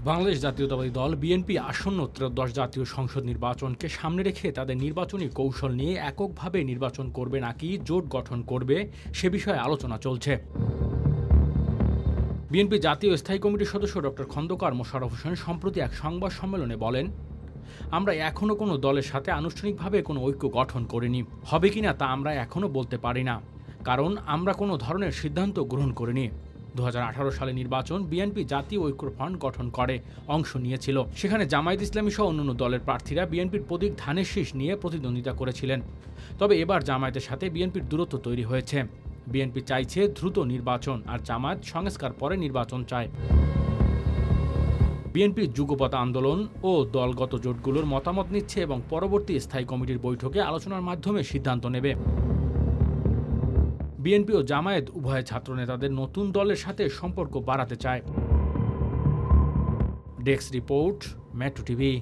বাংলাদেশ জাতীয়তাবাদী দল বিএনপি আসন্ন ত্রয়োদশ জাতীয় সংসদ নির্বাচনকে সামনে রেখে তাদের নির্বাচনী কৌশল নিয়ে এককভাবে নির্বাচন করবে নাকি জোট গঠন করবে সে বিষয়ে আলোচনা চলছে। বিএনপি জাতীয় স্থায়ী কমিটির সদস্য ডক্টর খন্দকার মোশাররফ হোসেন সম্প্রতি এক সংবাদ সম্মেলনে বলেন, আমরা এখনও কোনো দলের সাথে আনুষ্ঠানিকভাবে কোনো ঐক্য গঠন করিনি, হবে কিনা তা আমরা এখনও বলতে পারি না, কারণ আমরা কোনো ধরনের সিদ্ধান্ত গ্রহণ করিনি। 2018 সালে নির্বাচন বিএনপি জাতীয় ঐক্য ফ্রন্ট গঠন করে অংশ নিয়েছিল। সেখানে জামায়াত ইসলামী সহ অন্যান্য দলের প্রার্থীরা বিএনপির প্রতীক ধানের শীষ নিয়ে প্রতিদ্বন্দ্বিতা করেছিলেন। তবে এবার জামায়াতের সাথে বিএনপির দূরত্ব তৈরি হয়েছে। বিএনপি চাইছে দ্রুত নির্বাচন, আর জামায়াত সংস্কার পরে নির্বাচন চায়। বিএনপির যুগপৎ আন্দোলন ও দলগত জোটগুলোর মতামত নিচ্ছে এবং পরবর্তী স্থায়ী কমিটির বৈঠকে আলোচনার মাধ্যমে সিদ্ধান্ত নেবে। বিএনপি ও জামায়াত উভয় ছাত্রনেতাদের নতুন দলের সাথে সম্পর্ক বাড়াতে চায়। Desk report, metro TV.